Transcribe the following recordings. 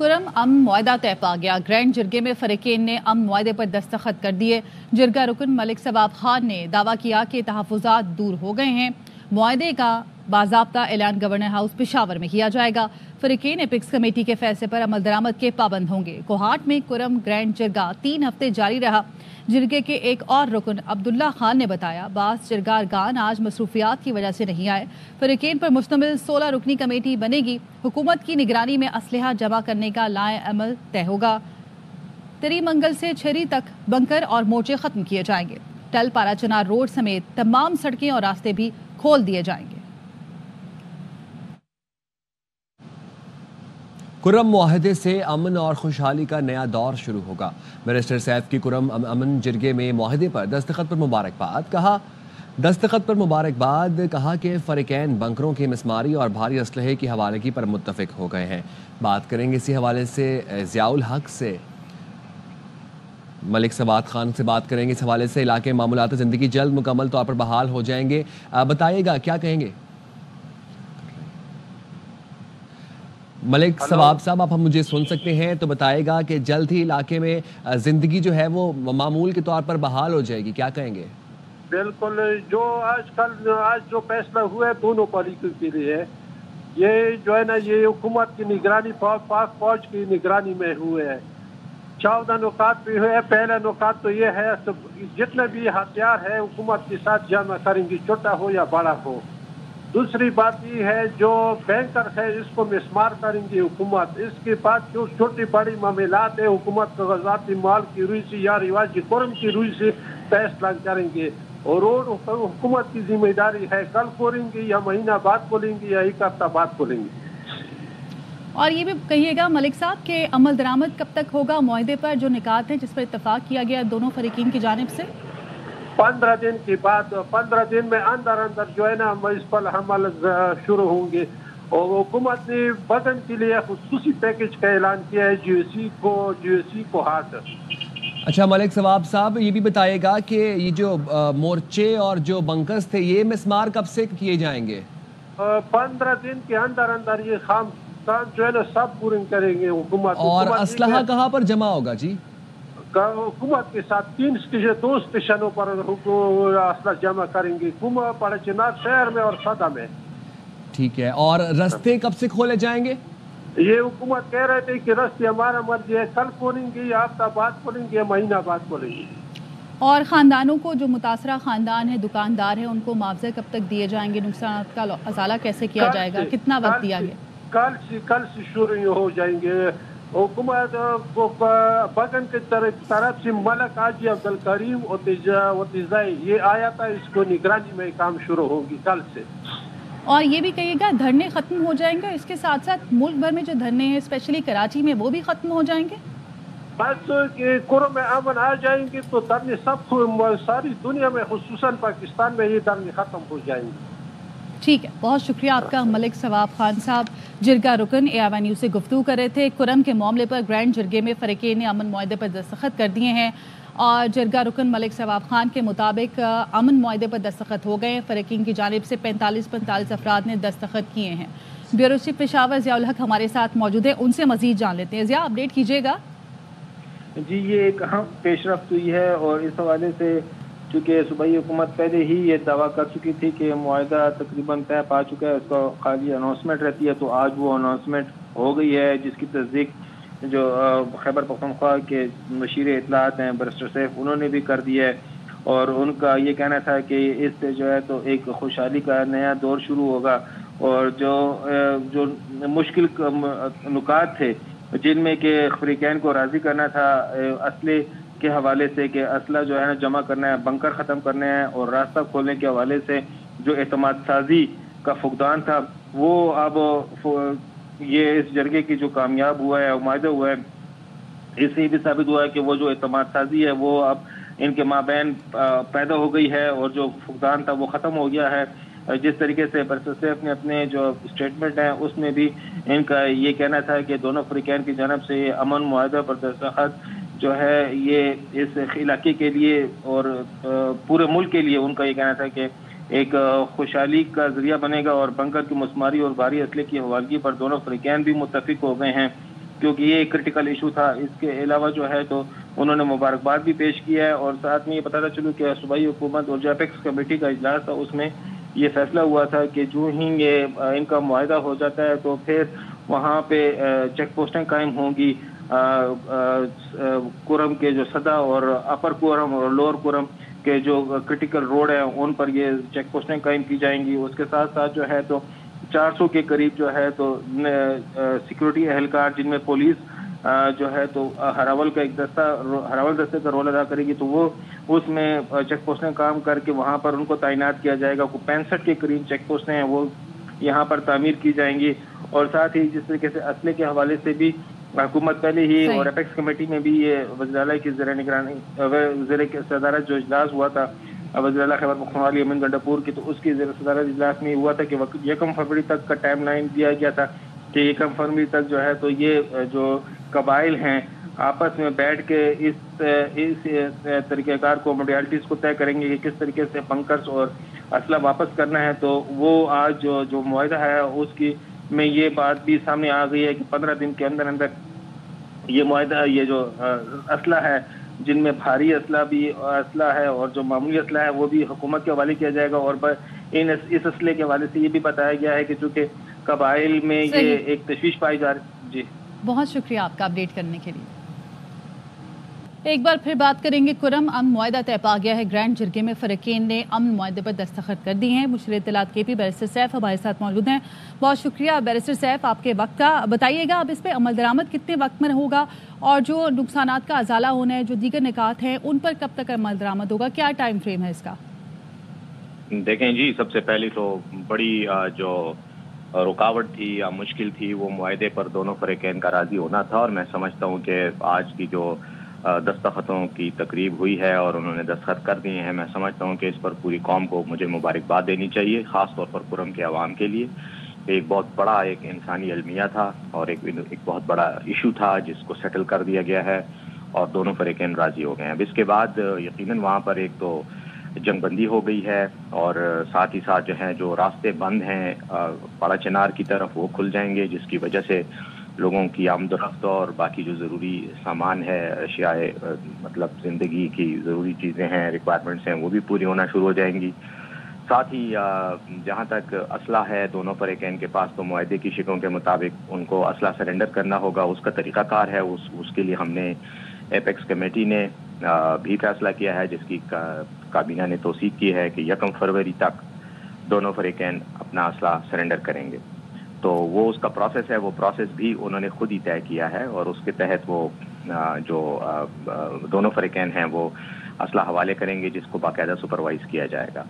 कुरम अमन मुआहदा तय पा गया। ग्रैंड जिरगे में फरीकैन ने अमन मुआहदे पर दस्तखत कर दिए। जिरगा रुकन मलिक सवाब खान ने दावा किया कि तहफ़्फ़ुज़ात दूर हो गए हैं। मुआहदे का बाज़ाब्ता ऐलान गवर्नर हाउस पेशावर में किया जाएगा। फरीकैन एपिक्स कमेटी के फैसले पर अमल दरामद के पाबंद होंगे। कोहाट में कुरम ग्रैंड जिरगा 3 हफ्ते जारी रहा। जिरगे के एक और रुकन अब्दुल्ला खान ने बताया, बास जिरगारगान आज मसरूफियात की वजह से नहीं आए। फरीकैन पर मुश्तमिल 16 रुकनी कमेटी बनेगी। हुकूमत की निगरानी में असलहा जमा करने का लाए अमल तय होगा। तरीमंगल से छरी तक बंकर और मोर्चे खत्म किए जाएंगे। टल पाराचनार रोड समेत तमाम सड़कें और रास्ते भी खोल दिए जाएंगे। कुरम मुआहदे से अमन और खुशहाली का नया दौर शुरू होगा। बैरिस्टर सैफ की कुरम अमन जिरगे में मुआहदे पर दस्तखत पर मुबारकबाद। कहा कि फरीकैन बंकरों की मिसमारी और भारी असलहे की हवालगी पर मुत्तफिक हो गए हैं। बात करेंगे इसी हवाले से ज़ियाउल हक से, मलिक सवाद खान से बात करेंगे इस हवाले से। इलाके मामूलात ज़िंदगी जल्द मुकम्मल तौर पर बहाल हो जाएंगे। बताइएगा क्या कहेंगे मलिक सवाब साहब, आप हम मुझे सुन सकते हैं तो बताएगा कि जल्द ही इलाके में जिंदगी जो है वो मामूल के तौर पर बहाल हो जाएगी, क्या कहेंगे? बिल्कुल, जो आज जो फैसला हुआ है दोनों तरीकों के लिए है। ये जो है ना, ये हुकूमत की निगरानी पाक फौज की निगरानी में हुए है। 14 नुकात भी हुए। पहला नुकात तो ये है, जितने भी हथियार है हुकूमत के साथ जमा करेंगे, छोटा हो या बड़ा हो। दूसरी बात ये है, जो बैंकर है इसको मिसमार करेंगी हुकूमत। इसके बाद जो छोटी बड़ी मामलात है हुकूमत कागजाती माल की रूई से या रिवाजी कुरम की रूई से फैसला करेंगे। और हुकूमत की जिम्मेदारी है, कल खोलेंगे या महीना बाद खोलेंगे या एक हफ्ता बाद खोलेंगे। और ये भी कहिएगा मलिक साहब के अमल दरामद कब तक होगा मुआहदे पर, जो निकात हैं जिस पर इत्तफाक किया गया दोनों फरीकीन की जानिब से? 15 दिन के बाद, 15 दिन में अंदर जो है ना इस पर अमल शुरू होंगे। और हुकूमत ने बदन के लिए खुसूसी पैकेज का ऐलान किया है GSC को हाथ। अच्छा मलिक सवाब साहब, ये भी बताइएगा कि ये जो मोर्चे और जो बंकर्स थे ये मिसमार कब से किए जाएंगे? 15 दिन के अंदर ये काम जो है ना सब पूरे करेंगे हुकूमत। और असलहा कहाँ पर जमा होगा जी? हुकूमत के साथ 2 स्टेशनों पर असला जमा करेंगे, पाराचनार शहर में और सदा में। ठीक है, और रास्ते कब से खोले जाएंगे? ये हुकूमत कह रहे थे कि रास्ते हमारा मर्जी है, कल खोलेंगे या हफ्ता बाद खोलेंगे या महीना बाद खोलेंगे। और खानदानों को, जो मुतासरा खानदान है, दुकानदार है, उनको मुआवजे कब तक दिए जाएंगे? नुकसान का अजाला कैसे किया जाएगा? कितना वक्त दिया गया? कल से शुरू हो जाएंगे। हुकूमत को बगन की तरफ से मलक आजी अब्दुल करीम और तिजाई ये आया था, इसको निगरानी में काम शुरू होगी कल से। और ये भी कहिएगा धरने खत्म हो जाएंगे, इसके साथ साथ मुल्क भर में जो धरने हैं स्पेशली कराची में वो भी खत्म हो जाएंगे? बस कुरम में अमन आ जाएंगे तो धरने सब सारी दुनिया में खुसूसन पाकिस्तान में ये धरने खत्म हो जाएंगे। ठीक है, बहुत शुक्रिया आपका मलिक सवाब खान साहब। जिरगा रुकन AIY न्यूज़ से गुफ्तगू कर रहे थे। कुरम के मामले पर ग्रैंड जिरगे में फरीकैन ने अमन मुआहदे पर दस्तखत कर दिए हैं और जिरगा रुकन मलिक सवाब खान के मुताबिक अमन मुआहदे पर दस्तखत हो गए। फरीकैन की जानिब से 45 अफराद ने दस्तखत किए हैं। ब्यूरो चीफ पेशावर ज़ियाउल हक हमारे साथ मौजूद है, उनसे मजीद जान लेते हैं। ज़िया, अपडेट कीजिएगा। जी, ये एक अहम पेशरफ्त हुई है और इस हवाले से चूँकि सूबाई हुकूमत पहले ही ये दावा कर चुकी थी कि मुआहदा तकरीबन तय पा चुका है, उसका खाली अनाउंसमेंट रहती है, तो आज वो अनाउंसमेंट हो गई है, जिसकी तस्दीक जो खैबर पख्तूनख्वा के मशीर इत्तलात हैं बैरिस्टर सैफ, उन्होंने भी कर दिया है। और उनका ये कहना था कि इससे जो है तो एक खुशहाली का नया दौर शुरू होगा। और जो मुश्किल नुकात थे जिनमें कि फरीकैन को राज़ी करना था असले के हवाले से कि असला जो है ना जमा करना है, बंकर ख़त्म करना है और रास्ता खोलने के हवाले से जो एतमाद साजी का फुकदान था, वो अब ये इस जरगे की जो कामयाब हुआ है, मुआहदा हुआ है, इससे भी साबित हुआ है कि वो जो एतमाद साजी है वो अब इनके माबैन पैदा हो गई है और जो फुकदान था वो ख़त्म हो गया है। जिस तरीके से बैरिस्टर सैफ ने अपने जो स्टेटमेंट है उसमें भी इनका ये कहना था कि दोनों फरीकैन की जानब से अमन मुआहदा पर दस्तखत जो है ये इस इलाके के लिए और पूरे मुल्क के लिए उनका ये कहना था कि एक खुशहाली का जरिया बनेगा और बंकर की मुस्मारी और भारी असले की हवालगी पर दोनों फरीकैन भी मुत्तफिक हो गए हैं। کیونکہ یہ ایک کرٹیکل ایشو تھا. اس کے علاوہ جو ہے تو انہوں نے مبارکباد بھی پیش کیا ہے اور ساتھ میں یہ بتانا چلوں کہ صوبائی حکومت اور جو ایپیکس کمیٹی کا اجلاس تھا اس میں یہ فیصلہ ہوا تھا کہ جو ہی یہ ان کا معاہدہ ہو جاتا ہے تو پھر وہاں پہ چیک پوسٹیں قائم ہوں گی. کورم کے جو صدا اور اپر کورم اور لوور کورم کے جو کرٹیکل روڈ ہیں ان پر یہ چیک پوسٹیں قائم کی جائیں گی. اس کے ساتھ ساتھ جو ہے تو 400 کے قریب جو ہے تو سیکورٹی اہلکار جن میں پولیس جو ہے تو ہراول کا ایک ہراول دستے کا رول ادا کرے گی تو وہ اس میں چیک پوسٹیں کام کر کے وہاں پر ان کو تعینات کیا جائے گا. 65 کے قریب چیک پوسٹیں ہیں وہ یہاں پر تعمیر کی جائیں گی. اور ساتھ ہی جس طریقے سے اسلحے کے حوالے سے بھی حکومت پہلے ہی اور ایپیکس کمیٹی میں بھی یہ وزیر اعلیٰ کی زیر نگرانی وزیر صدارت جو اجلاس ہوا تھا وزیر اعلیٰ خیبر پختونخوا امین گنڈا پور کی تو اس کی زیر صدارت اجلاس میں ہوا تھا کہ 1 فروری تک کا ٹائم لائن دیا گیا تھا کہ 1 فروری تک جو ہے تو یہ جو قبائل ہیں آپس میں بیٹھ کے اس طریقہ کار کو موڈیلٹیز کو طے کریں گے کہ کس طریقے سے بنکرز اور اسلحہ واپس کرنا ہے. تو وہ آج جو معاہدہ ہے اس کی میں یہ بات بھی سامنے آ گئی ہے کہ 15 دن کے اندر اندر یہ معاہدہ یہ جو اسلحہ ہے جن میں بھاری اسلحہ ہے اور جو معمولی اسلحہ ہے وہ بھی حکومت کے حوالے کیا جائے گا. اور اس اسلحے کے حوالے سے یہ بھی بتایا گیا ہے کہ چونکہ قبائل میں یہ ایک تشویش پائی جا رہی. جی بہت شکریہ آپ کا اپڈیٹ کرنے کے لیے. ایک بار پھر بات کریں گے. کرم امن معاہدہ طے پا گیا ہے. گرینڈ جرگے میں فریقین نے امن معاہدے پر دستخط کر دی ہیں. مشیر اطلاعات کے پی بیرسٹر سیف ہمارے ساتھ موجود ہیں. بہت شکریہ بیرسٹر سیف آپ کے وقت کا. بتائیے گا اب اس پہ عمل درآمد کتنے وقت میں ہوگا اور جو نقصانات کا ازالہ ہونا ہے جو دیگر نکات ہیں ان پر کب تک عمل درآمد ہوگا؟ کیا ٹائم فریم ہے اس کا؟ دیکھیں جی، سب سے پہلی تو بڑی جو رکاوٹ تھی یا مشکل تھی وہ معاہدے پر دونوں فریقین کا راضی ہونا تھا. اور میں سمجھتا ہوں کہ آج کی جو دستخطوں کی تقریب ہوئی ہے اور انہوں نے دستخط کر دیے ہیں، میں سمجھتا ہوں کہ اس پر پوری قوم کو مجھے مبارکباد دینی چاہیے، خاص طور پر کرم کے عوام کے لیے. ایک بہت بڑا ایک انسانی المیہ تھا اور ایک بہت بڑا ایشو تھا جس کو سیٹل کر دیا گیا ہے اور دونوں فریقین راضی ہو گئے ہیں. اب اس کے بعد یقیناً وہاں پر ایک تو جنگ بندی ہو گئی ہے اور ساتھ ہی ساتھ جو ہیں جو راستے بند ہیں پاڑا چنار کی طرف وہ کھل جائیں گے، جس کی وجہ سے لوگوں کی آمد و رفت اور باقی جو ضروری سامان ہے، اشیاء مطلب زندگی کی ضروری چیزیں ہیں، ریکوائرمنٹس ہیں، وہ بھی پوری ہونا شروع ہو جائیں گی. ساتھ ہی جہاں تک اسلحہ ہے دونوں فریقین کے پاس تو معاہدے کی شکوں کے مطابق ان کو اسلحہ سرنڈر کرنا ہوگا. اس کا طریقہ کار ہے، اس کے لیے ہم نے ایپیکس کمیٹی نے بھی فیصلہ کیا ہے جس کی کابینہ نے توثیق کی ہے کہ 1 فروری تک دونوں فریقین اپنا اسلحہ سرنڈر کریں گے. تو وہ اس کا پروسیس ہے، وہ پروسیس بھی انہوں نے خود ہی طے کیا ہے اور اس کے تحت وہ جو دونوں فریقین ہیں وہ اسلحہ حوالے کریں گے جس کو باقاعدہ سپروائز کیا جائے گا.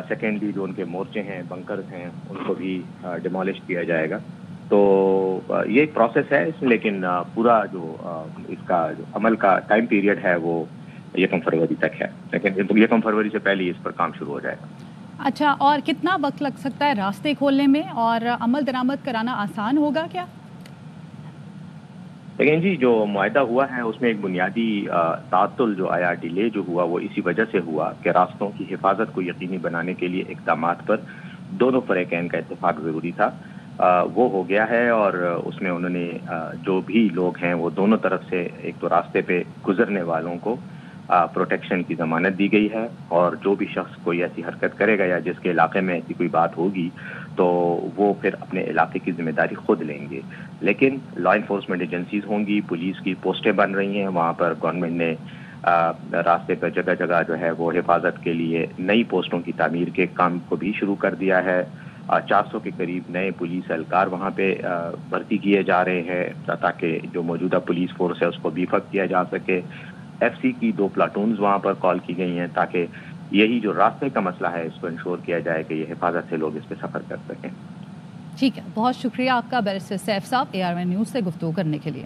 سیکنڈلی جو ان کے مورچے ہیں، بنکرز ہیں، ان کو بھی ڈیمالش کیا جائے گا. تو یہ ایک پروسیس ہے لیکن پورا جو اس کا جو عمل کا ٹائم پیریڈ ہے وہ 1 فروری تک ہے، لیکن 1 فروری سے پہلے اس پر کام شروع ہو جائے گا. اچھا، اور کتنا وقت لگ سکتا ہے راستے کھولنے میں اور عمل درآمد کرانا آسان ہوگا کیا؟ لیکن جی جو معاہدہ ہوا ہے اس میں ایک بنیادی تعطل جو آیا، ڈیلے جو ہوا وہ اسی وجہ سے ہوا کہ راستوں کی حفاظت کو یقینی بنانے کے لیے اقدامات پر دونوں فریقین کا اتفاق ضروری تھا. وہ ہو گیا ہے اور اس میں انہوں نے جو بھی لوگ ہیں وہ دونوں طرف سے ایک تو راستے پہ گزرنے والوں کو پروٹیکشن کی ضمانت دی گئی ہے اور جو بھی شخص کوئی ایسی حرکت کرے گا یا جس کے علاقے میں ایسی کوئی بات ہوگی تو وہ پھر اپنے علاقے کی ذمہ داری خود لیں گے. لیکن لا انفورسمنٹ ایجنسیز ہوں گی، پولیس کی پوسٹیں بن رہی ہیں، وہاں پر گورنمنٹ نے راستے پر جگہ جگہ جو ہے وہ حفاظت کے لیے نئی پوسٹوں کی تعمیر کے کام کو بھی شروع کر دیا ہے. 400 کے قریب نئے پولیس اہلکار وہاں پہ بھرتی کیے جا رہے ہیں تاکہ جو موجودہ پولیس فورس ہے اس کو بیف اپ کیا جا سکے. ایف سی کی 2 پلاٹونز وہاں پر کال کی گئی ہیں تاکہ یہی جو راستے کا مسئلہ ہے اس کو انشور کیا جائے کہ یہ حفاظت سے لوگ اس پہ سفر کر سکیں. ٹھیک ہے، بہت شکریہ آپ کا بیرسٹر سیف صاحب AR1 نیوز سے گفتگو کرنے کے لیے.